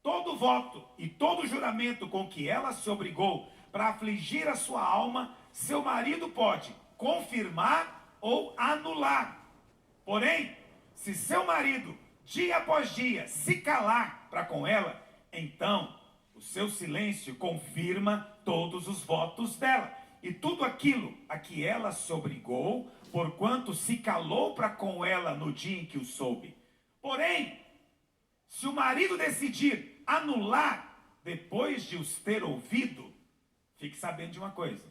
todo voto e todo juramento com que ela se obrigou para afligir a sua alma, seu marido pode confirmar ou anular. Porém, se seu marido, dia após dia, se calar para com ela, então o seu silêncio confirma todos os votos dela. E tudo aquilo a que ela se obrigou, porquanto se calou para com ela no dia em que o soube. Porém, se o marido decidir anular depois de os ter ouvido, fique sabendo de uma coisa: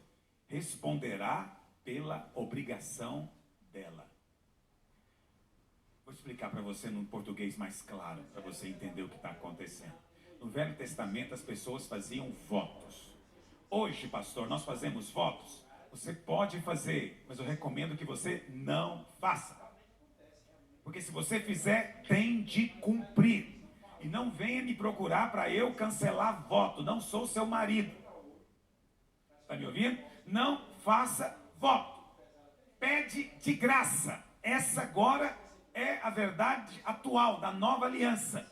responderá pela obrigação dela. Vou explicar para você num português mais claro, para você entender o que está acontecendo. No Velho Testamento as pessoas faziam votos. Hoje, pastor, nós fazemos votos. Você pode fazer, mas eu recomendo que você não faça. Porque se você fizer, tem de cumprir. E não venha me procurar para eu cancelar voto. Não sou seu marido. Está me ouvindo? Não faça voto. Pede de graça. Essa agora é a verdade atual da nova aliança.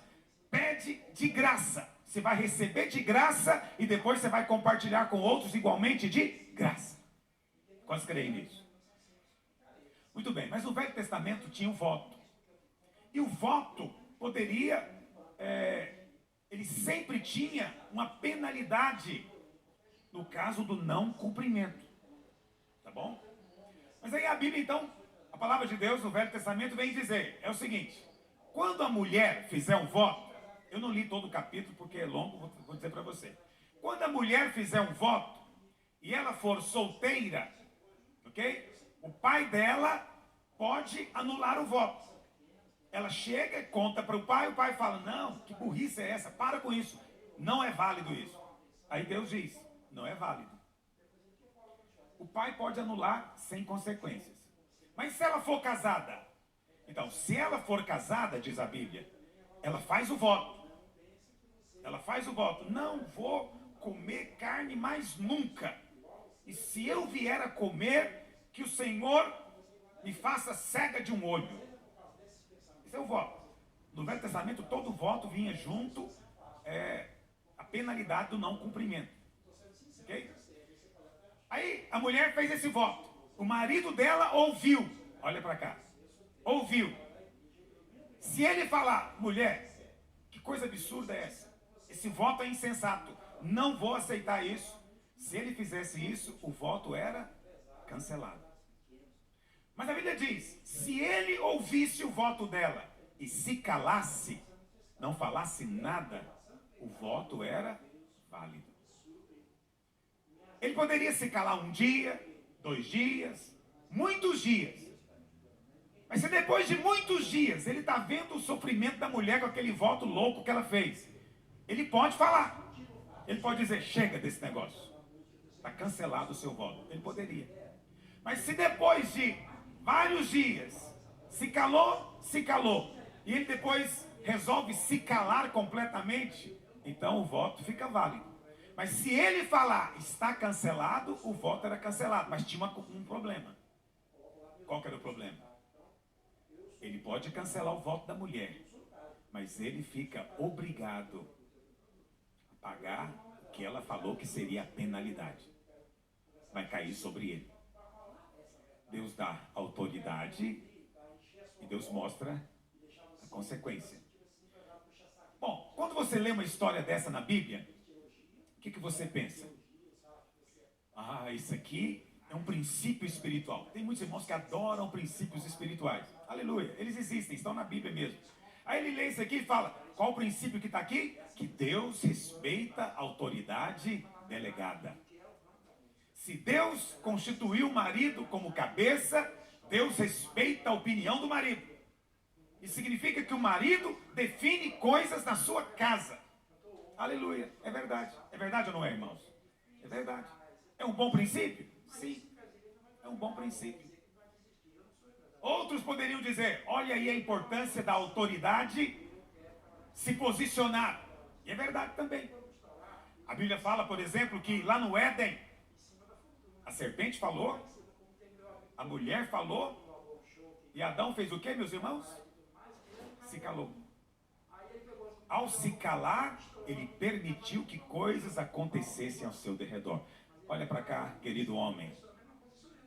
Pede de graça. Você vai receber de graça e depois você vai compartilhar com outros igualmente de graça. Quantos creem nisso? Muito bem, mas no Velho Testamento tinha um voto. E o voto poderia, ele sempre tinha uma penalidade no caso do não cumprimento. Tá bom? Mas aí a Bíblia, então, a palavra de Deus no Velho Testamento vem dizer, é o seguinte: quando a mulher fizer um voto, eu não li todo o capítulo porque é longo, vou dizer para você. Quando a mulher fizer um voto e ela for solteira, ok? O pai dela pode anular o voto. Ela chega, conta para o pai fala: não, que burrice é essa? Para com isso. Não é válido isso. Aí Deus diz: não é válido. O pai pode anular sem consequências. Mas se ela for casada? Então, se ela for casada, diz a Bíblia, ela faz o voto. Ela faz o voto: não vou comer carne mais nunca. E se eu vier a comer, que o Senhor me faça cega de um olho. Esse é o voto. No Velho Testamento, todo voto vinha junto a penalidade do não cumprimento. Ok? Aí a mulher fez esse voto. O marido dela ouviu. Olha para cá. Ouviu. Se ele falar: mulher, que coisa absurda é essa? Esse voto é insensato. Não vou aceitar isso. Se ele fizesse isso, o voto era cancelado. Mas a Bíblia diz: se ele ouvisse o voto dela e se calasse, não falasse nada, o voto era válido. Ele poderia se calar um dia, 2 dias, muitos dias. Mas se depois de muitos dias ele está vendo o sofrimento da mulher com aquele voto louco que ela fez, ele pode falar. Ele pode dizer: chega desse negócio. Está cancelado o seu voto. Ele poderia. Mas se depois de vários dias se calou, e ele depois resolve se calar completamente, então o voto fica válido. Mas se ele falar: está cancelado, o voto era cancelado. Mas tinha um problema. Qual que era o problema? Ele pode cancelar o voto da mulher, mas ele fica obrigado a pagar o que ela falou que seria a penalidade. Vai cair sobre ele. Deus dá autoridade e Deus mostra a consequência. Bom, quando você lê uma história dessa na Bíblia, o que você pensa? Ah, isso aqui é um princípio espiritual. Tem muitos irmãos que adoram princípios espirituais. Aleluia, eles existem, estão na Bíblia mesmo. Aí ele lê isso aqui e fala: qual o princípio que está aqui? Que Deus respeita a autoridade delegada. Se Deus constituiu o marido como cabeça, Deus respeita a opinião do marido. Isso significa que o marido define coisas na sua casa. Aleluia, é verdade. É verdade ou não é, irmãos? É verdade. É um bom princípio? Sim, é um bom princípio. Outros poderiam dizer: olha aí a importância da autoridade se posicionar. E é verdade também. A Bíblia fala, por exemplo, que lá no Éden, a serpente falou, a mulher falou, e Adão fez o quê, meus irmãos? Se calou. Ao se calar, ele permitiu que coisas acontecessem ao seu derredor. Olha para cá, querido homem.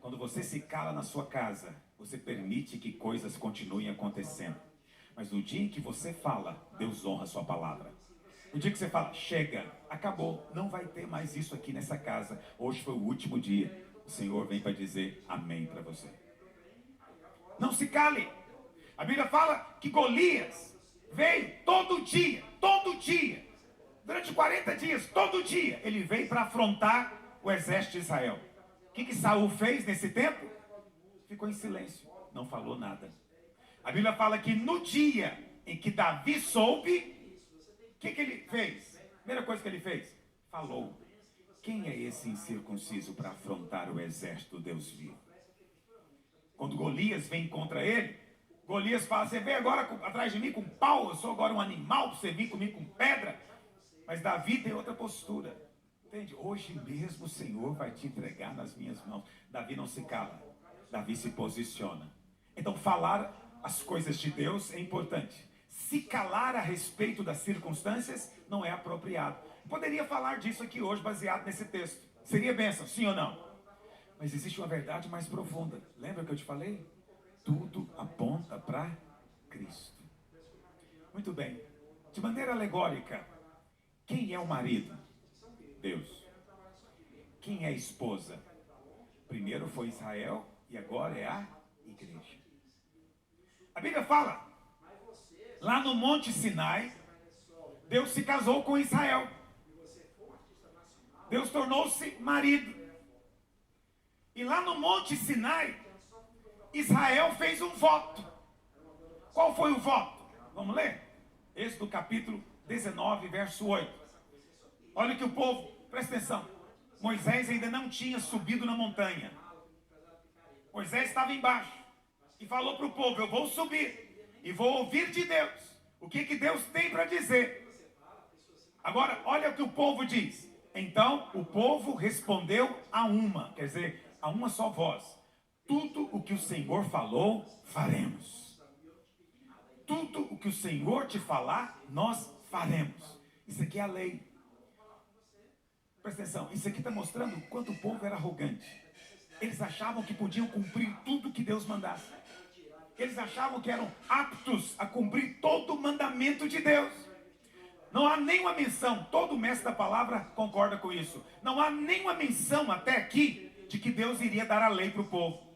Quando você se cala na sua casa, você permite que coisas continuem acontecendo. Mas no dia em que você fala, Deus honra a sua palavra. No dia que você fala, chega, acabou, não vai ter mais isso aqui nessa casa. Hoje foi o último dia. O Senhor vem para dizer amém para você. Não se cale. A Bíblia fala que Golias veio todo dia, durante 40 dias, todo dia, ele veio para afrontar o exército de Israel. O que Saul fez nesse tempo? Ficou em silêncio, não falou nada. A Bíblia fala que no dia em que Davi soube, o que ele fez? Primeira coisa que ele fez, falou. Quem é esse incircunciso para afrontar o exército do Deus vivo? Quando Golias vem contra ele, Golias fala, você vem agora atrás de mim com pau, eu sou agora um animal, você vem comigo com pedra. Mas Davi tem outra postura. Entende? Hoje mesmo o Senhor vai te entregar nas minhas mãos. Davi não se cala, Davi se posiciona. Então falar as coisas de Deus é importante. Se calar a respeito das circunstâncias não é apropriado. Poderia falar disso aqui hoje baseado nesse texto. Seria bênção, sim ou não? Mas existe uma verdade mais profunda. Lembra que eu te falei? Tudo aponta para Cristo. Muito bem. De maneira alegórica, quem é o marido? Deus. Quem é a esposa? Primeiro foi Israel e agora é a igreja. A Bíblia fala, lá no Monte Sinai, Deus se casou com Israel. Deus tornou-se marido. E lá no Monte Sinai, Israel fez um voto. Qual foi o voto? Vamos ler? Êxodo capítulo 19, verso 8. Olha que o povo, presta atenção. Moisés ainda não tinha subido na montanha. Moisés estava embaixo. E falou para o povo, eu vou subir. E vou ouvir de Deus. O que Deus tem para dizer. Agora, olha o que o povo diz. Então, o povo respondeu a uma. Quer dizer, a uma só voz. Tudo o que o Senhor falou, faremos. Tudo o que o Senhor te falar, nós faremos. Isso aqui é a lei. Presta atenção, isso aqui está mostrando o quanto o povo era arrogante. Eles achavam que podiam cumprir tudo o que Deus mandasse. Eles achavam que eram aptos a cumprir todo o mandamento de Deus. Não há nenhuma menção, todo mestre da palavra concorda com isso. Não há nenhuma menção até aqui de que Deus iria dar a lei para o povo.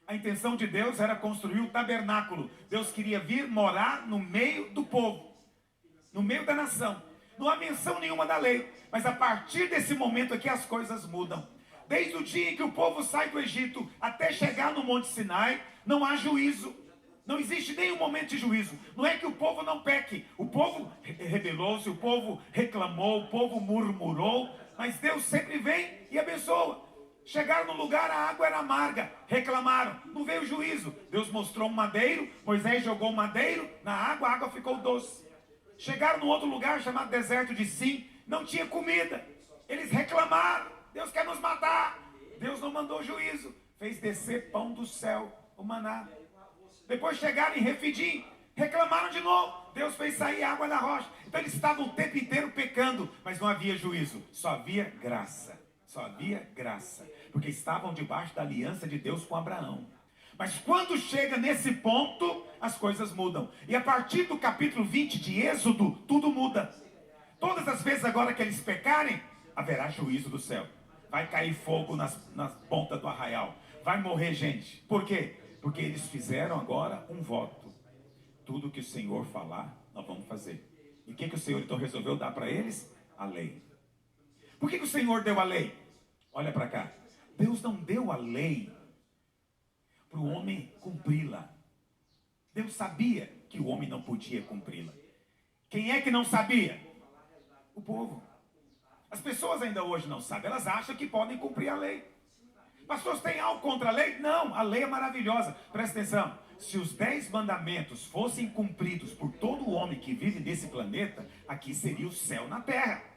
A intenção de Deus era construir o tabernáculo. Deus queria vir morar no meio do povo, no meio da nação. Não há menção nenhuma da lei. Mas a partir desse momento aqui as coisas mudam. Desde o dia em que o povo sai do Egito até chegar no Monte Sinai, não há juízo. Não existe nenhum momento de juízo. Não é que o povo não peque. O povo rebelou-se, o povo reclamou, o povo murmurou. Mas Deus sempre vem e abençoa. Chegaram no lugar, a água era amarga. Reclamaram, não veio juízo. Deus mostrou um madeiro, Moisés jogou um madeiro na água, a água ficou doce. Chegaram num outro lugar chamado deserto de Sim, não tinha comida. Eles reclamaram, Deus quer nos matar. Deus não mandou juízo, fez descer pão do céu, o maná. Depois chegaram em Refidim, reclamaram de novo. Deus fez sair água da rocha. Então eles estavam o tempo inteiro pecando, mas não havia juízo, só havia graça. Só havia graça, porque estavam debaixo da aliança de Deus com Abraão. Mas quando chega nesse ponto, as coisas mudam. E a partir do capítulo 20 de Êxodo, tudo muda. Todas as vezes agora que eles pecarem, haverá juízo do céu. Vai cair fogo nas pontas do arraial. Vai morrer gente. Por quê? Porque eles fizeram agora um voto. Tudo que o Senhor falar, nós vamos fazer. E o que o Senhor então resolveu dar para eles? A lei. Por que o Senhor deu a lei? Olha para cá. Deus não deu a lei para o homem cumpri-la. Deus sabia que o homem não podia cumpri-la. Quem é que não sabia? O povo. As pessoas ainda hoje não sabem. Elas acham que podem cumprir a lei. Pastor, tem algo contra a lei? Não, a lei é maravilhosa. Presta atenção. Se os 10 mandamentos fossem cumpridos por todo homem que vive nesse planeta, aqui seria o céu na terra.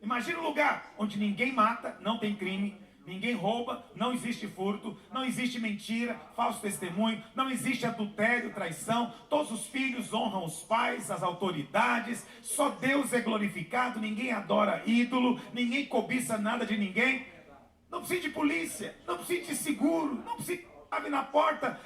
Imagina um lugar onde ninguém mata, não tem crime, Ninguém rouba, não existe furto, não existe mentira, falso testemunho, não existe adultério, traição. Todos os filhos honram os pais, as autoridades. Só Deus é glorificado, ninguém adora ídolo, ninguém cobiça nada de ninguém. Não precisa de polícia, não precisa de seguro, não precisa de chave na porta.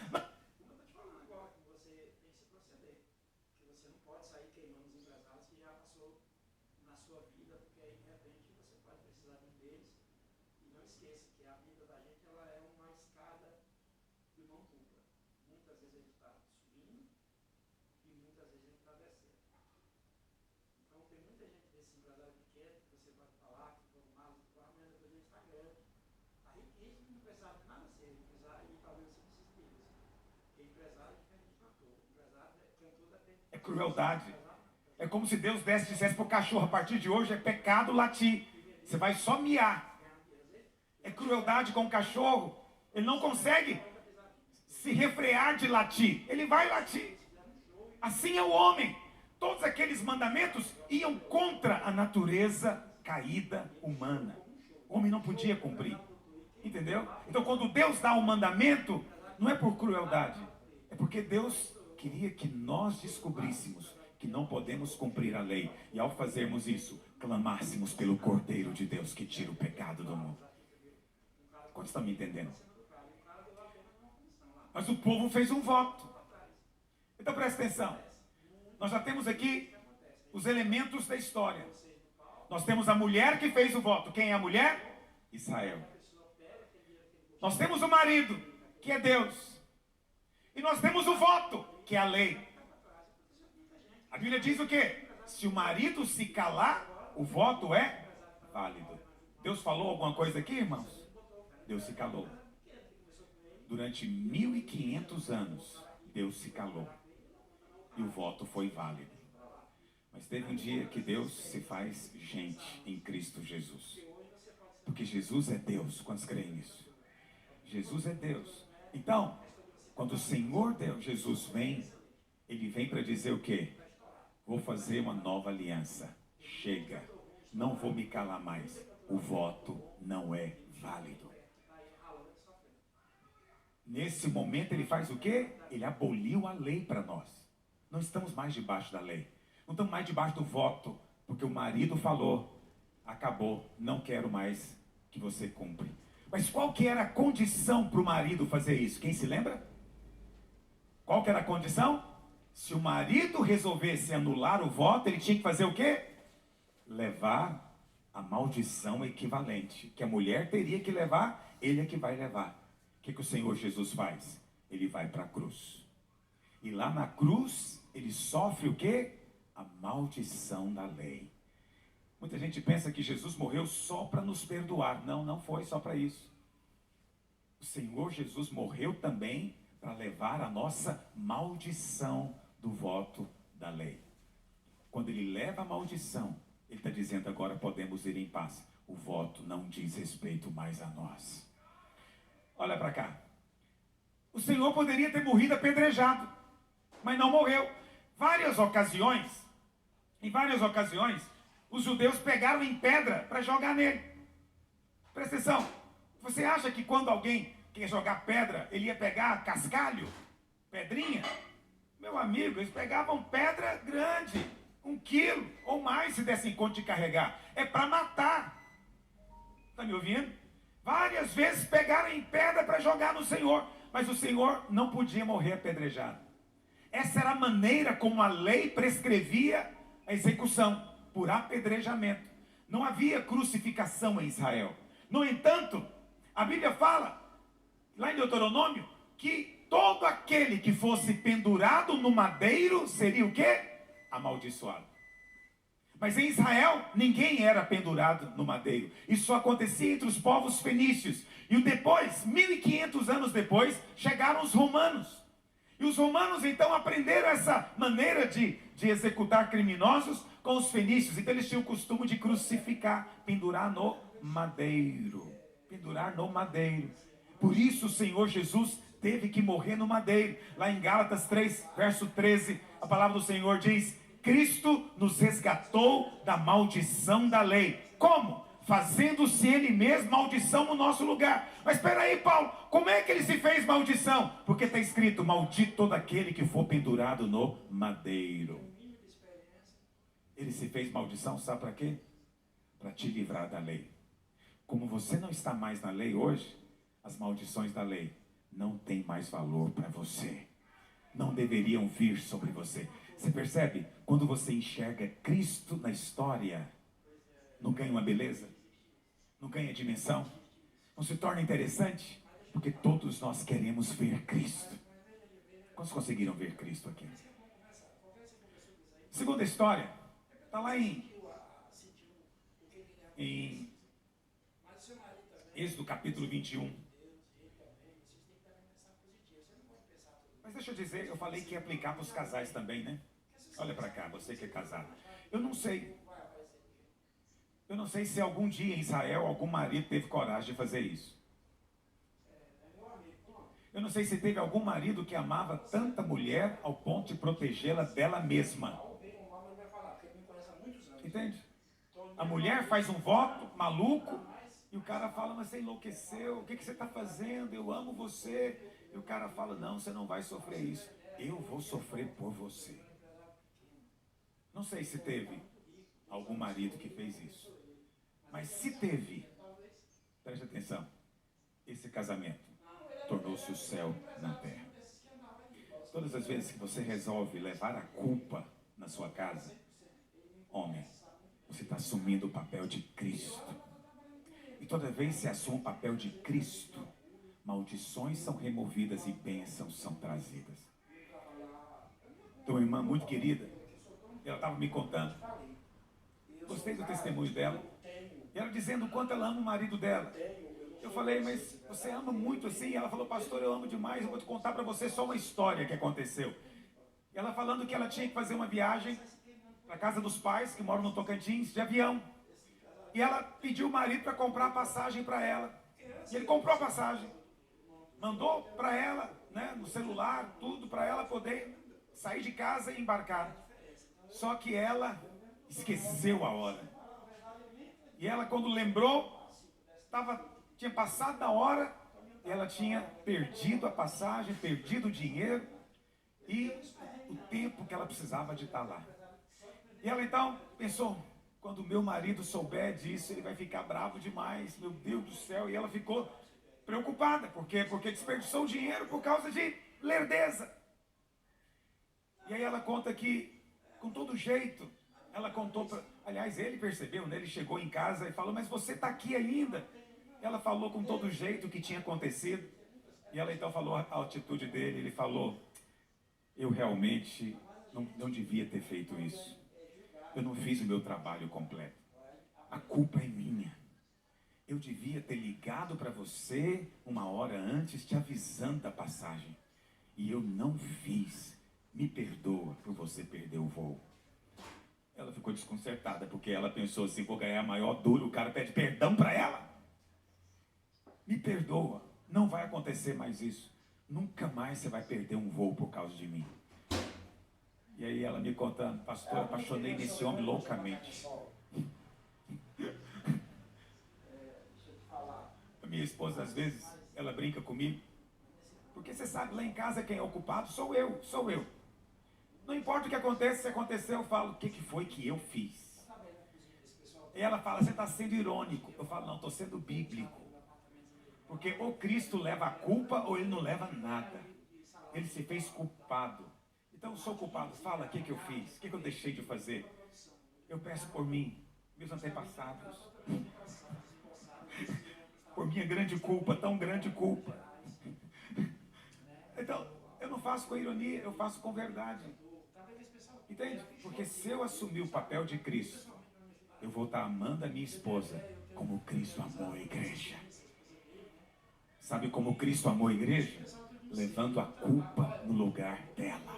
É crueldade. É como se Deus dissesse para o cachorro: a partir de hoje é pecado latir. Você vai só miar. É crueldade com o cachorro. Ele não consegue se refrear de latir. Ele vai latir. Assim é o homem. Todos aqueles mandamentos iam contra a natureza caída humana. O homem não podia cumprir. Entendeu? Então quando Deus dá um mandamento, não é por crueldade. É porque Deus queria que nós descobríssemos que não podemos cumprir a lei. E ao fazermos isso, clamássemos pelo Cordeiro de Deus que tira o pecado do mundo. Quantos estão me entendendo? Mas o povo fez um voto. Então presta atenção. Nós já temos aqui os elementos da história. Nós temos a mulher que fez o voto. Quem é a mulher? Israel. Nós temos o marido, que é Deus. E nós temos o voto, que é a lei. A Bíblia diz o quê? Se o marido se calar, o voto é válido. Deus falou alguma coisa aqui, irmãos? Deus se calou. Durante 1500 anos, Deus se calou. E o voto foi válido. Mas teve um dia que Deus se faz gente em Cristo Jesus. Porque Jesus é Deus. Quantos creem nisso? Jesus é Deus. Então, quando o Senhor Deus, Jesus vem, Ele vem para dizer o quê? Vou fazer uma nova aliança. Chega. Não vou me calar mais. O voto não é válido. Nesse momento ele faz o quê? Ele aboliu a lei para nós. Não estamos mais debaixo da lei. Não estamos mais debaixo do voto. Porque o marido falou: acabou, não quero mais que você cumpra. Mas qual que era a condição para o marido fazer isso? Quem se lembra? Qual que era a condição? Se o marido resolvesse anular o voto, ele tinha que fazer o quê? Levar a maldição equivalente. Que a mulher teria que levar, ele é que vai levar. O que o Senhor Jesus faz? Ele vai para a cruz. E lá na cruz, ele sofre o quê? A maldição da lei. Muita gente pensa que Jesus morreu só para nos perdoar. Não, não foi só para isso. O Senhor Jesus morreu também para levar a nossa maldição do voto da lei. Quando ele leva a maldição, ele está dizendo: agora podemos ir em paz. O voto não diz respeito mais a nós. Olha para cá. O Senhor poderia ter morrido apedrejado, mas não morreu. Em várias ocasiões, os judeus pegaram em pedra para jogar nele. Presta atenção. Você acha que quando alguém quer jogar pedra, ele ia pegar cascalho, pedrinha? Meu amigo, eles pegavam pedra grande, 1 quilo ou mais se dessem conta de carregar. É para matar. Está me ouvindo? Várias vezes pegaram em pedra para jogar no Senhor, mas o Senhor não podia morrer apedrejado. Essa era a maneira como a lei prescrevia a execução, por apedrejamento. Não havia crucificação em Israel. No entanto, a Bíblia fala, lá em Deuteronômio, que todo aquele que fosse pendurado no madeiro seria o quê? Amaldiçoado. Mas em Israel, ninguém era pendurado no madeiro. Isso só acontecia entre os povos fenícios. E depois, 1500 anos depois, chegaram os romanos. E os romanos então aprenderam essa maneira de executar criminosos com os fenícios. Então eles tinham o costume de crucificar, pendurar no madeiro. Pendurar no madeiro. Por isso o Senhor Jesus teve que morrer no madeiro. Lá em Gálatas 3, verso 13, a palavra do Senhor diz: Cristo nos resgatou da maldição da lei. Como? fazendo-se ele mesmo maldição no nosso lugar. Mas espera aí, Paulo, como é que ele se fez maldição? Porque está escrito: maldito todo aquele que for pendurado no madeiro. Ele se fez maldição, sabe para quê? Para te livrar da lei. Como você não está mais na lei hoje, as maldições da lei não têm mais valor para você. Não deveriam vir sobre você. Você percebe? Quando você enxerga Cristo na história, não ganha uma beleza? Não ganha dimensão? Não se torna interessante? Porque todos nós queremos ver Cristo. Quantos conseguiram ver Cristo aqui? Segunda história, está lá em Êxodo capítulo 21. Mas deixa eu dizer, eu falei que ia aplicar para os casais também, né? Olha para cá, você que é casado. Eu não sei se algum dia em Israel algum marido teve coragem de fazer isso. Eu não sei se teve algum marido que amava tanta mulher ao ponto de protegê-la dela mesma. Entende? A mulher faz um voto maluco e o cara fala: mas você enlouqueceu, o que você está fazendo? Eu amo você. E o cara fala: não, você não vai sofrer isso. Eu vou sofrer por você. Não sei se teve algum marido que fez isso. Mas se teve, preste atenção, esse casamento tornou-se o céu na terra. Todas as vezes que você resolve levar a culpa na sua casa, homem, você está assumindo o papel de Cristo. E toda vez que você assume o papel de Cristo, maldições são removidas e bênçãos são trazidas. Então, uma irmã muito querida, ela estava me contando, gostei do testemunho dela, e ela dizendo o quanto ela ama o marido dela. Eu falei: mas você ama muito assim? Ela falou: pastor, eu amo demais, eu vou te contar para você só uma história que aconteceu. E ela falando que ela tinha que fazer uma viagem para a casa dos pais, que moram no Tocantins, de avião. E ela pediu o marido para comprar a passagem para ela. E ele comprou a passagem. Mandou para ela, né, no celular, tudo para ela poder sair de casa e embarcar. Só que ela esqueceu a hora. E ela, quando lembrou, tinha passado da hora, e ela tinha perdido a passagem, perdido o dinheiro e o tempo que ela precisava de estar lá. E ela então pensou: quando o meu marido souber disso, ele vai ficar bravo demais, meu Deus do céu. E ela ficou preocupada, porque desperdiçou o dinheiro por causa de lerdeza. E aí ela conta que, com todo jeito, ela contou aliás, ele percebeu, né? Ele chegou em casa e falou: mas você está aqui ainda? Ela falou com todo jeito o que tinha acontecido. E ela então falou a atitude dele. Ele falou: eu realmente não devia ter feito isso. Eu não fiz o meu trabalho completo. A culpa é minha. Eu devia ter ligado para você uma hora antes, te avisando da passagem. E eu não fiz. Me perdoa por você perder o voo. Ela ficou desconcertada, porque ela pensou assim: vou ganhar maior duro, o cara pede perdão para ela. Me perdoa, não vai acontecer mais isso. Nunca mais você vai perder um voo por causa de mim. E aí ela me contando: pastor, apaixonei nesse homem loucamente. A minha esposa, às vezes, ela brinca comigo, porque você sabe, lá em casa quem é o culpado sou eu. Não importa o que aconteça, se acontecer, eu falo: o que foi que eu fiz? E ela fala: você está sendo irônico. Eu falo: não, estou sendo bíblico. Porque ou Cristo leva a culpa ou ele não leva nada. Ele se fez culpado. Então eu sou culpado. Fala, o que eu fiz? O que eu deixei de fazer? Eu peço por mim, meus antepassados. Por minha grande culpa, tão grande culpa. Então, eu não faço com ironia, eu faço com verdade. Entende? Porque se eu assumir o papel de Cristo, eu vou estar amando a minha esposa como Cristo amou a igreja. Sabe como Cristo amou a igreja? Levando a culpa no lugar dela.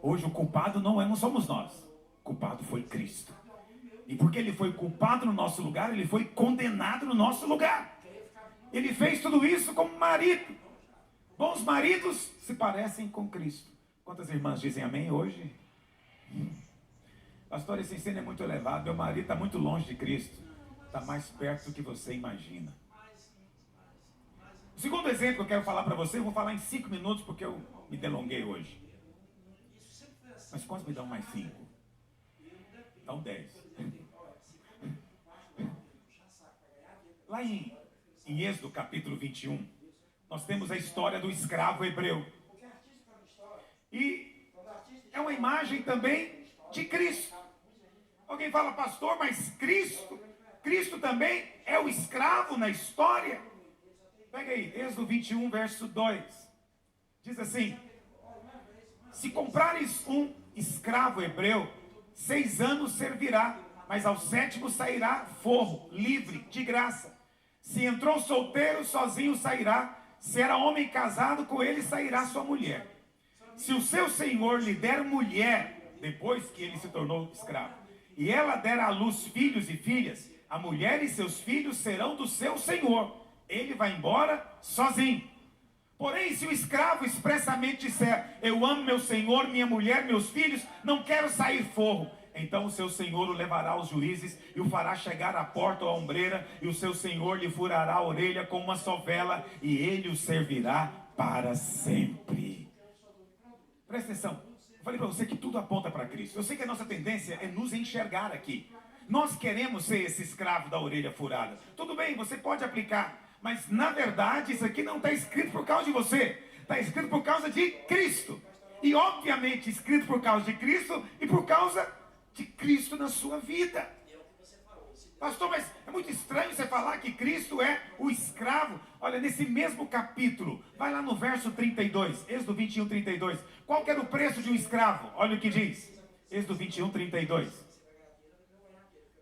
Hoje o culpado não somos nós. O culpado foi Cristo. E porque ele foi culpado no nosso lugar, ele foi condenado no nosso lugar. Ele fez tudo isso como marido. Bons maridos se parecem com Cristo. Quantas irmãs dizem amém hoje? Pastor, esse ensino é muito elevado. Meu marido está muito longe de Cristo. está mais perto do que você imagina. O segundo exemplo que eu quero falar para você, eu vou falar em 5 minutos porque eu me delonguei hoje. Mas quantos me dão mais 5? Dão 10. Lá em Êxodo capítulo 21, nós temos a história do escravo hebreu. E é uma imagem também de Cristo. Alguém fala, pastor, mas Cristo também é o escravo na história? Pega aí, Êxodo 21, verso 2. Diz assim: se comprares um escravo hebreu, 6 anos servirá, mas ao 7º sairá forro, livre, de graça. Se entrou solteiro, sozinho sairá. Se era homem casado, com ele sairá sua mulher. Se o seu senhor lhe der mulher, depois que ele se tornou escravo, e ela der à luz filhos e filhas, a mulher e seus filhos serão do seu senhor. Ele vai embora sozinho. Porém, se o escravo expressamente disser, eu amo meu senhor, minha mulher, meus filhos, não quero sair forro, então o seu senhor o levará aos juízes e o fará chegar à porta ou à ombreira, e o seu senhor lhe furará a orelha com uma sovela, e ele o servirá para sempre. Presta atenção, eu falei para você que tudo aponta para Cristo. Eu sei que a nossa tendência é nos enxergar aqui. Nós queremos ser esse escravo da orelha furada. Tudo bem, você pode aplicar, mas na verdade isso aqui não está escrito por causa de você, está escrito por causa de Cristo. E obviamente escrito por causa de Cristo e por causa de Cristo na sua vida. Pastor, mas é muito estranho você falar que Cristo é o escravo. Olha, nesse mesmo capítulo, vai lá no verso 32, Êxodo 21, 32. Qual que era o preço de um escravo? Olha o que diz, Êxodo 21, 32.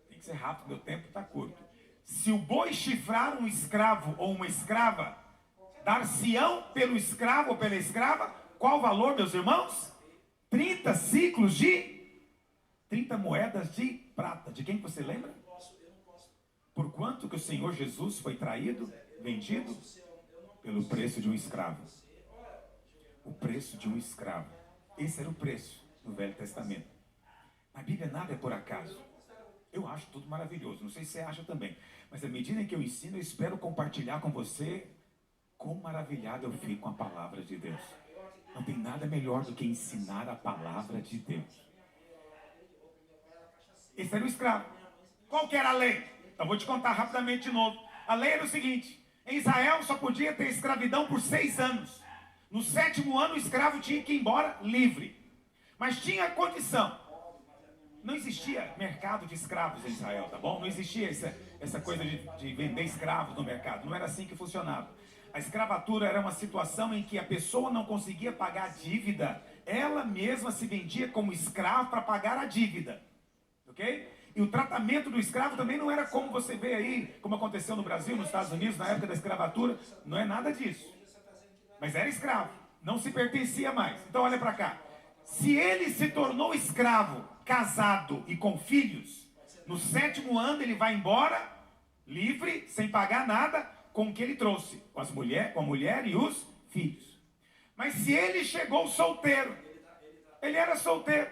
Tem que ser rápido, meu tempo está curto. Se o boi chifrar um escravo ou uma escrava, dar-se-ão pelo escravo ou pela escrava, qual o valor, meus irmãos? 30 ciclos de 30 moedas de prata. De quem você lembra? Por quanto que o Senhor Jesus foi traído, vendido? Pelo preço de um escravo. O preço de um escravo. Esse era o preço do Velho Testamento. Na Bíblia nada é por acaso. Eu acho tudo maravilhoso, não sei se você acha também. Mas à medida que eu ensino, eu espero compartilhar com você quão maravilhado eu fico com a palavra de Deus. Não tem nada melhor do que ensinar a palavra de Deus. Esse era o escravo. Qual que era a lei? Eu vou te contar rapidamente de novo. A lei era o seguinte: em Israel só podia ter escravidão por 6 anos. No 7º ano o escravo tinha que ir embora livre. Mas tinha condição. Não existia mercado de escravos em Israel, tá bom? Não existia essa coisa de vender escravos no mercado. Não era assim que funcionava. A escravatura era uma situação em que a pessoa não conseguia pagar a dívida. Ela mesma se vendia como escravo para pagar a dívida. Ok? E o tratamento do escravo também não era como você vê aí, como aconteceu no Brasil, nos Estados Unidos, na época da escravatura. Não é nada disso. Mas era escravo. Não se pertencia mais. Então olha para cá. Se ele se tornou escravo, casado e com filhos, no 7º ano ele vai embora, livre, sem pagar nada, com o que ele trouxe, com a mulher e os filhos. Mas se ele chegou solteiro, ele era solteiro,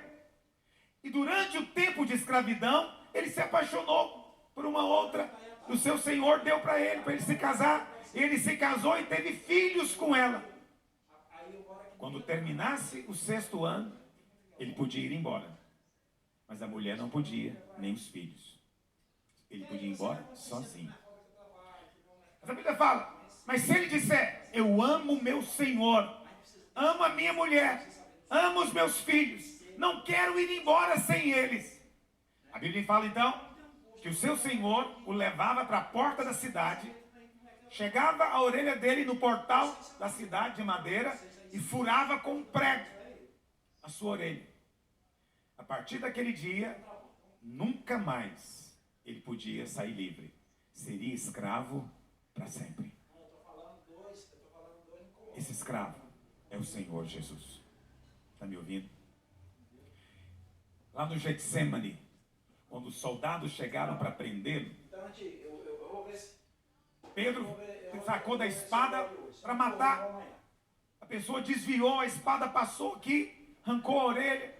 e durante o tempo de escravidão, ele se apaixonou por uma outra, o seu senhor deu para ele se casar, ele se casou e teve filhos com ela. Quando terminasse o 6º ano, ele podia ir embora. Mas a mulher não podia, nem os filhos. Ele podia ir embora sozinho. Mas a Bíblia fala, mas se ele disser, eu amo meu Senhor, amo a minha mulher, amo os meus filhos, não quero ir embora sem eles. A Bíblia fala então, que o seu Senhor o levava para a porta da cidade, chegava a orelha dele no portal da cidade de madeira e furava com um prego a sua orelha. A partir daquele dia, nunca mais ele podia sair livre. Seria escravo para sempre. Esse escravo é o Senhor Jesus. Está me ouvindo? Lá no Getsemane, quando os soldados chegaram para prendê-lo, Pedro sacou da espada para matar. A pessoa desviou, a espada passou aqui, arrancou a orelha.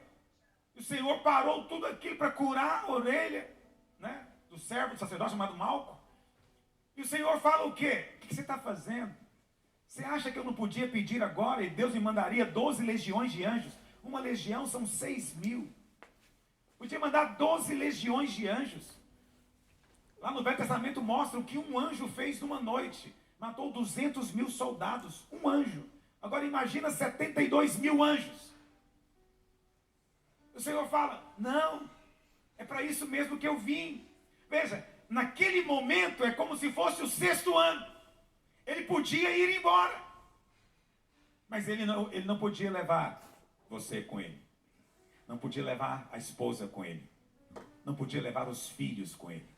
O Senhor parou tudo aquilo para curar a orelha, né, servo do sacerdote chamado Malco. E o Senhor fala o quê? O que você está fazendo? Você acha que eu não podia pedir agora e Deus me mandaria 12 legiões de anjos? Uma legião são 6.000. Podia mandar 12 legiões de anjos. Lá no Velho Testamento mostra o que um anjo fez numa noite. Matou 200.000 soldados. Um anjo. Agora imagina 72.000 anjos. O Senhor fala, não, é para isso mesmo que eu vim. Veja, naquele momento é como se fosse o 6º ano. Ele podia ir embora. Mas ele não podia levar você com ele. Não podia levar a esposa com ele. Não podia levar os filhos com ele.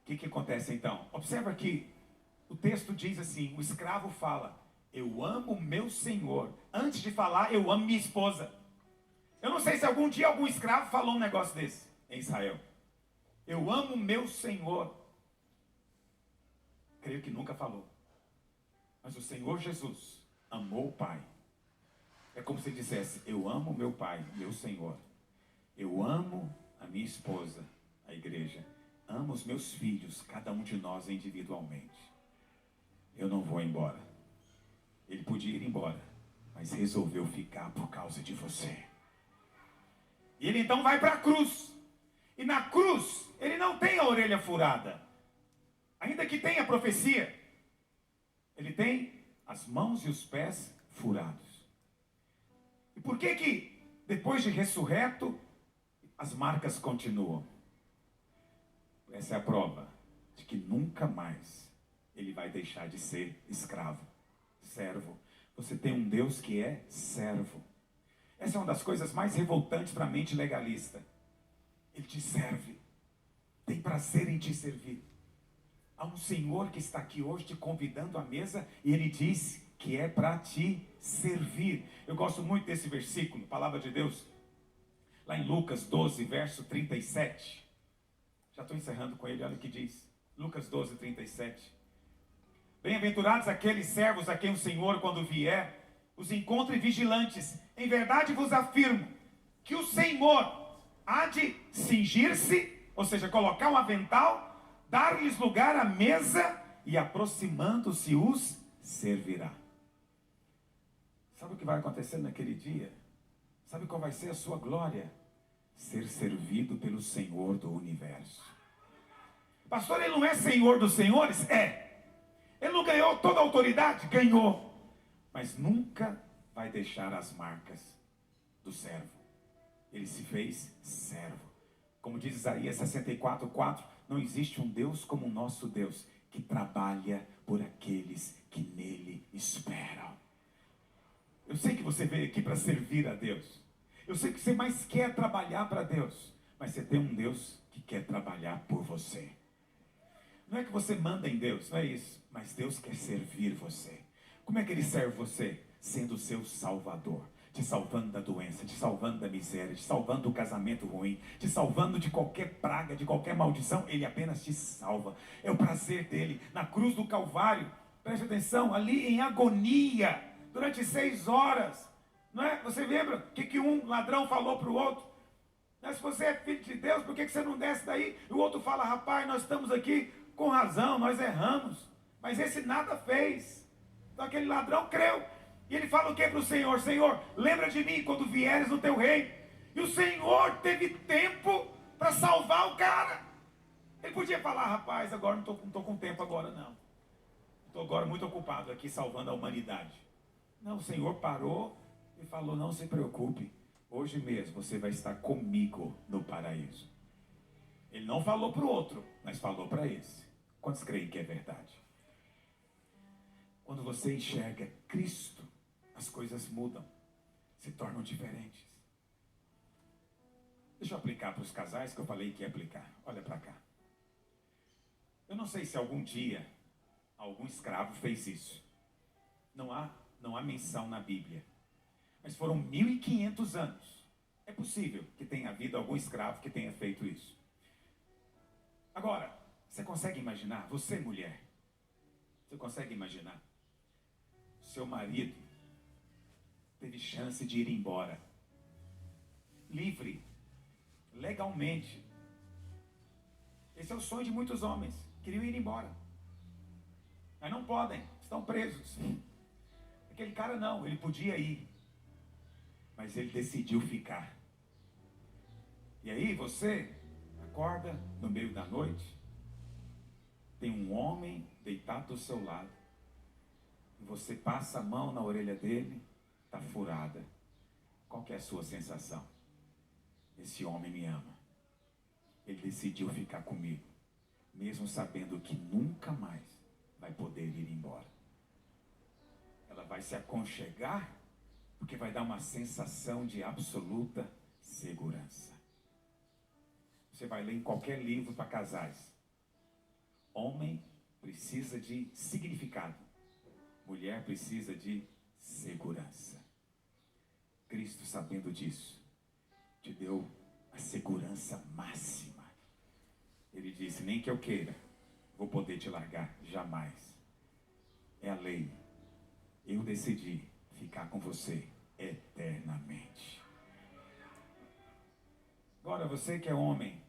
O que acontece então? Observa que o texto diz assim, o escravo fala, eu amo meu senhor. Antes de falar, eu amo minha esposa. Eu não sei se algum dia algum escravo falou um negócio desse em Israel. Eu amo meu senhor. Creio que nunca falou. Mas o Senhor Jesus amou o Pai. É como se ele dissesse, eu amo meu Pai, meu Senhor. Eu amo a minha esposa, a igreja. Amo os meus filhos, cada um de nós individualmente. Eu não vou embora. Ele podia ir embora, mas resolveu ficar por causa de você. E ele então vai para a cruz. E na cruz, ele não tem a orelha furada. Ainda que tenha profecia, ele tem as mãos e os pés furados. E por que depois de ressurreto, as marcas continuam? Essa é a prova de que nunca mais ele vai deixar de ser escravo, servo. Você tem um Deus que é servo. Essa é uma das coisas mais revoltantes para a mente legalista. Ele te serve, tem prazer em te servir. Há um Senhor que está aqui hoje te convidando à mesa e ele diz que é para te servir. Eu gosto muito desse versículo, palavra de Deus, lá em Lucas 12, verso 37. Já estou encerrando com ele, olha o que diz. Lucas 12, 37. Bem-aventurados aqueles servos a quem o Senhor, quando vier, os encontre vigilantes. Em verdade vos afirmo que o Senhor há de cingir-se, ou seja, colocar um avental, dar-lhes lugar à mesa e aproximando-se os servirá. Sabe o que vai acontecer naquele dia? Sabe qual vai ser a sua glória? Ser servido pelo Senhor do universo. Pastor, ele não é Senhor dos senhores? É. Ele não ganhou toda a autoridade? Ganhou. Mas nunca vai deixar as marcas do servo. Ele se fez servo. Como diz Isaías 64:4, não existe um Deus como o nosso Deus, que trabalha por aqueles que nele esperam. Eu sei que você veio aqui para servir a Deus. Eu sei que você mais quer trabalhar para Deus. Mas você tem um Deus que quer trabalhar por você. Não é que você manda em Deus, não é isso. Mas Deus quer servir você. Como é que Ele serve você? Sendo o seu salvador. Te salvando da doença, te salvando da miséria, te salvando do casamento ruim, te salvando de qualquer praga, de qualquer maldição. Ele apenas te salva. É o prazer dele. Na cruz do Calvário, preste atenção, ali em agonia, durante 6 horas. Não é? Você lembra o que um ladrão falou para o outro? Se você é filho de Deus, por que você não desce daí? E o outro fala, rapaz, nós estamos aqui com razão, nós erramos. Mas esse nada fez. Então aquele ladrão creu. E ele fala o que para o Senhor? Senhor, lembra de mim quando vieres no teu reino. E o Senhor teve tempo para salvar o cara. Ele podia falar, rapaz, agora não estou com tempo agora não. Estou agora muito ocupado aqui salvando a humanidade. Não, o Senhor parou e falou, não se preocupe. Hoje mesmo você vai estar comigo no paraíso. Ele não falou para o outro, mas falou para esse. Quantos creem que é verdade? Quando você enxerga Cristo, as coisas mudam, se tornam diferentes. Deixa eu aplicar para os casais que eu falei que ia aplicar. Olha para cá. Eu não sei se algum dia algum escravo fez isso. Não há menção na Bíblia. Mas foram 1500 anos. É possível que tenha havido algum escravo que tenha feito isso. Agora, você consegue imaginar? Você, mulher, você consegue imaginar? Seu marido teve chance de ir embora, livre, legalmente, Esse é o sonho de muitos homens. Queriam ir embora. Mas não podem, estão presos. Aquele cara não, ele podia ir. Mas ele decidiu ficar. E aí você acorda no meio da noite, tem um homem deitado do seu lado, e você passa a mão na orelha dele, está furada. Qual que é a sua sensação? Esse homem me ama. Ele decidiu ficar comigo, mesmo sabendo que nunca mais vai poder ir embora. Ela vai se aconchegar, porque vai dar uma sensação de absoluta segurança. Você vai ler em qualquer livro para casais. Homem precisa de significado. Mulher precisa de segurança. Cristo, sabendo disso, te deu a segurança máxima. Ele disse, nem que eu queira, vou poder te largar, jamais. É a lei. Eu decidi ficar com você eternamente. Agora, você que é homem,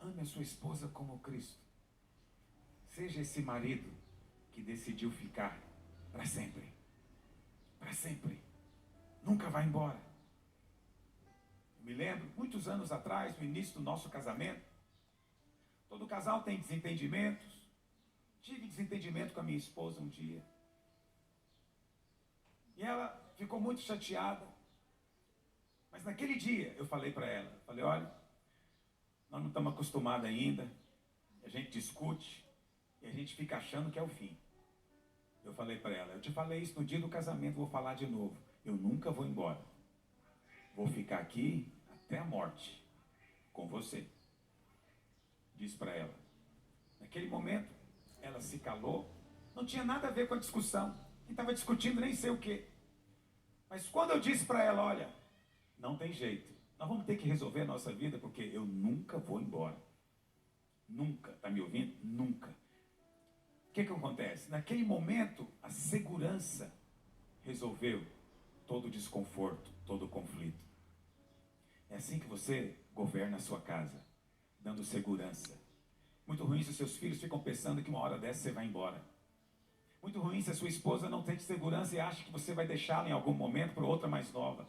ame a sua esposa como Cristo. Seja esse marido que decidiu ficar para sempre. Para sempre. Nunca vai embora. Eu me lembro, muitos anos atrás, no início do nosso casamento, todo casal tem desentendimentos. Tive desentendimento com a minha esposa um dia. E ela ficou muito chateada. Mas naquele dia eu falei para ela, falei, olha, nós não estamos acostumados ainda, a gente discute e a gente fica achando que é o fim. Eu falei para ela, eu te falei isso no dia do casamento, vou falar de novo. Eu nunca vou embora. Vou ficar aqui até a morte com você. Disse para ela. Naquele momento, ela se calou. Não tinha nada a ver com a discussão. Quem estava discutindo nem sei o quê. Mas quando eu disse para ela, olha, não tem jeito. Nós vamos ter que resolver a nossa vida porque eu nunca vou embora. Nunca. Está me ouvindo? Nunca. O que acontece? Naquele momento, a segurança resolveu todo o desconforto, todo o conflito. É assim que você governa a sua casa, dando segurança. Muito ruim se os seus filhos ficam pensando que uma hora dessa você vai embora. Muito ruim se a sua esposa não tem segurança e acha que você vai deixá-la em algum momento para outra mais nova.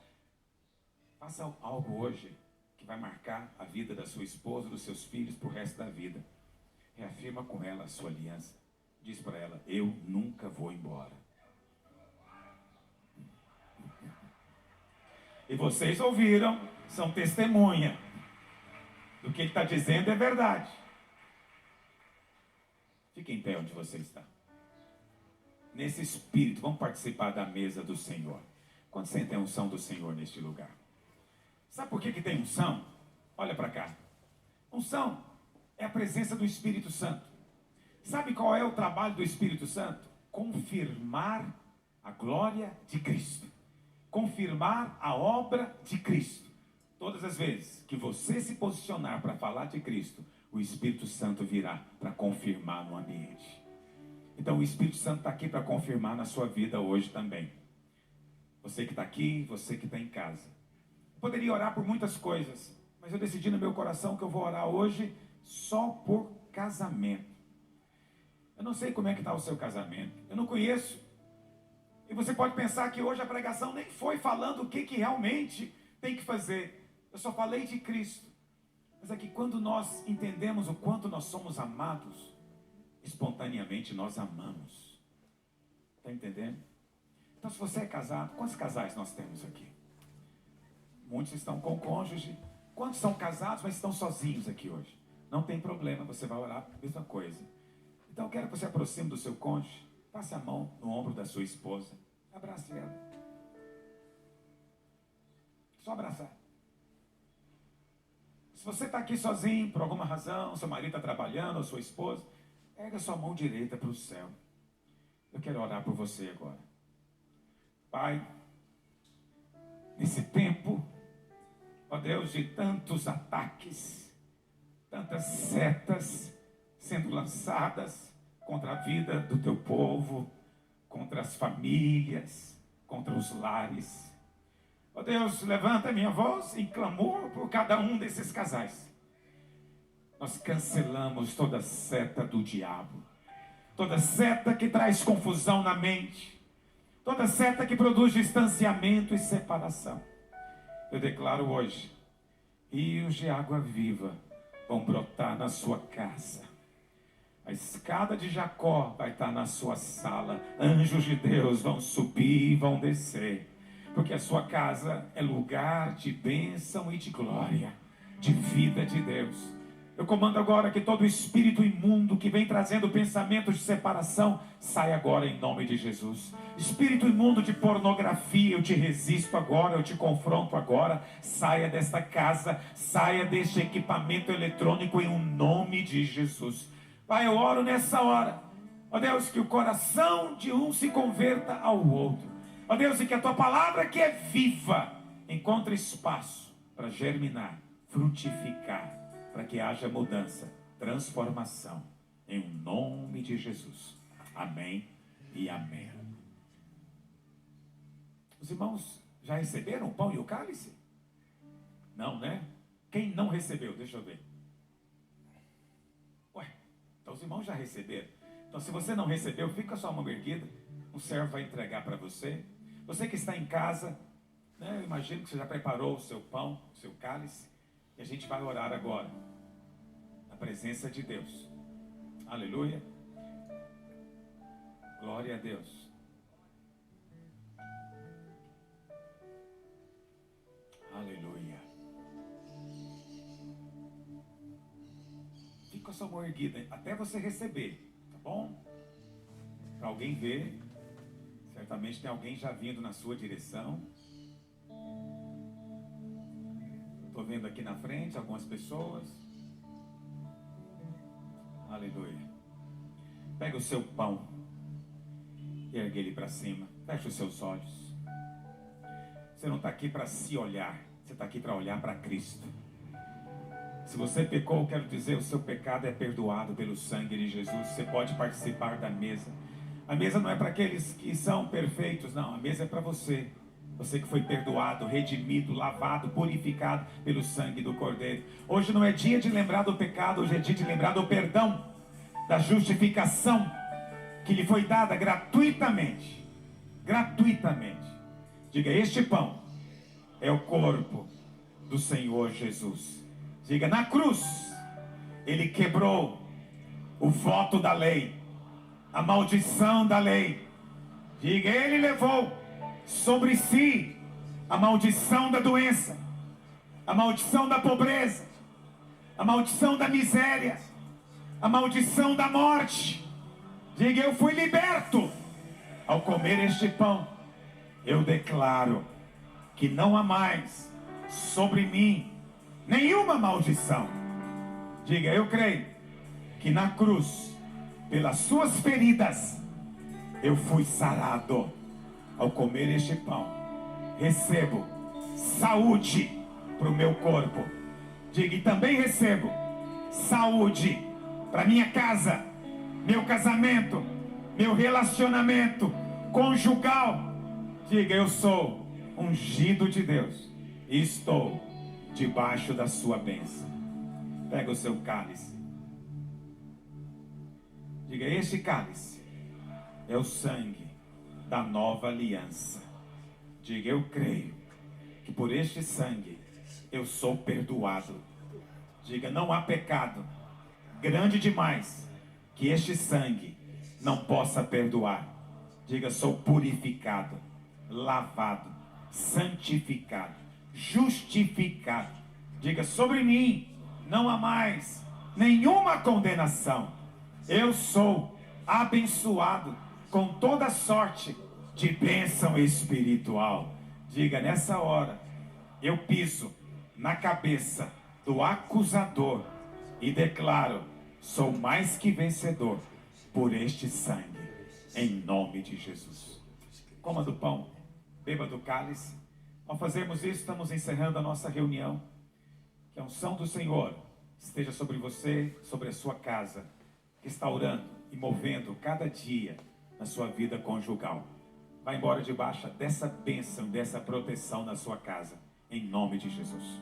Faça algo hoje que vai marcar a vida da sua esposa, dos seus filhos para o resto da vida. Reafirma com ela a sua aliança. Diz para ela, eu nunca vou embora. E vocês ouviram, são testemunha do que ele está dizendo, é verdade. Fique em pé onde você está. Nesse espírito, vamos participar da mesa do Senhor. Quando sente a unção do Senhor neste lugar? Sabe por que tem unção? Olha para cá. Unção é a presença do Espírito Santo. Sabe qual é o trabalho do Espírito Santo? Confirmar a glória de Cristo. Confirmar a obra de Cristo. Todas as vezes que você se posicionar para falar de Cristo, o Espírito Santo virá para confirmar no ambiente. Então o Espírito Santo está aqui para confirmar na sua vida hoje também. Você que está aqui, você que está em casa. Eu poderia orar por muitas coisas, mas eu decidi no meu coração que eu vou orar hoje só por casamento. Eu não sei como é que está o seu casamento, eu não conheço. E você pode pensar que hoje a pregação nem foi falando o que realmente tem que fazer. Eu só falei de Cristo. Mas é que quando nós entendemos o quanto nós somos amados, espontaneamente nós amamos. Está entendendo? Então se você é casado, quantos casais nós temos aqui? Muitos estão com cônjuge. Quantos são casados, mas estão sozinhos aqui hoje? Não tem problema, você vai orar a mesma coisa. Então eu quero que você aproxime do seu cônjuge, passe a mão no ombro da sua esposa, abrace ela. Só abraçar. Se você está aqui sozinho, por alguma razão, seu marido está trabalhando, ou sua esposa, pega sua mão direita para o céu. Eu quero orar por você agora. Pai, nesse tempo, ó Deus, de tantos ataques, tantas setas sendo lançadas contra a vida do teu povo, contra as famílias, contra os lares. Ó Deus, levanta a minha voz em clamor por cada um desses casais. nós cancelamos toda seta do diabo, toda seta que traz confusão na mente, toda seta que produz distanciamento e separação. Eu declaro hoje, rios de água viva vão brotar na sua casa. A escada de Jacó vai estar na sua sala. Anjos de Deus vão subir e vão descer. Porque a sua casa é lugar de bênção e de glória, de vida de Deus. Eu comando agora que todo espírito imundo que vem trazendo pensamentos de separação, saia agora em nome de Jesus. Espírito imundo de pornografia, eu te resisto agora, eu te confronto agora. Saia desta casa, saia deste equipamento eletrônico em nome de Jesus. Pai, eu oro nessa hora, ó Deus, que o coração de um se converta ao outro. Ó Deus, e que a tua palavra que é viva, encontre espaço para germinar, frutificar, para que haja mudança, transformação, em nome de Jesus. Amém e amém. Os irmãos já receberam o pão e o cálice? Não, né? Quem não recebeu? Deixa eu ver. Ué, então os irmãos já receberam. Então se você não recebeu, fica com a sua mão erguida. Um servo vai entregar para você. Você que está em casa, né, eu imagino que você já preparou o seu pão, o seu cálice. E a gente vai orar agora, na presença de Deus. Aleluia. Glória a Deus. Aleluia. Fica com a sua mão erguida até você receber, tá bom? Para alguém ver. Certamente tem alguém já vindo na sua direção. Estou vendo aqui na frente algumas pessoas. Aleluia. Pega o seu pão e ergue ele para cima. Feche os seus olhos. Você não está aqui para se olhar. Você está aqui para olhar para Cristo. Se você pecou, quero dizer, o seu pecado é perdoado pelo sangue de Jesus. Você pode participar da mesa. A mesa não é para aqueles que são perfeitos, não. A mesa é para você. Você que foi perdoado, redimido, lavado, purificado pelo sangue do Cordeiro. Hoje não é dia de lembrar do pecado, hoje é dia de lembrar do perdão, da justificação que lhe foi dada gratuitamente. Gratuitamente. Diga, este pão é o corpo do Senhor Jesus. Diga, na cruz, ele quebrou o voto da lei, a maldição da lei. Diga, ele levou sobre si a maldição da doença, a maldição da pobreza, a maldição da miséria, a maldição da morte. Diga, eu fui liberto. Ao comer este pão, eu declaro que não há mais sobre mim nenhuma maldição. Diga, eu creio que na cruz, pelas suas feridas, eu fui sarado. Ao comer este pão, recebo saúde para o meu corpo. Diga, e também recebo saúde para minha casa, meu casamento, meu relacionamento conjugal. Diga, eu sou ungido de Deus e estou debaixo da sua bênção. Pega o seu cálice. Diga, este cálice é o sangue da nova aliança. Diga, eu creio que por este sangue eu sou perdoado. Diga, não há pecado grande demais que este sangue não possa perdoar. Diga, sou purificado, lavado, santificado, justificado. Diga, sobre mim não há mais nenhuma condenação. Eu sou abençoado com toda sorte de bênção espiritual. Diga, nessa hora, eu piso na cabeça do acusador e declaro, sou mais que vencedor por este sangue, em nome de Jesus. Coma do pão, beba do cálice. Ao fazermos isso, estamos encerrando a nossa reunião. Que a unção do Senhor esteja sobre você, sobre a sua casa, que está orando e movendo cada dia na sua vida conjugal. Vá embora debaixo dessa bênção, dessa proteção na sua casa, em nome de Jesus.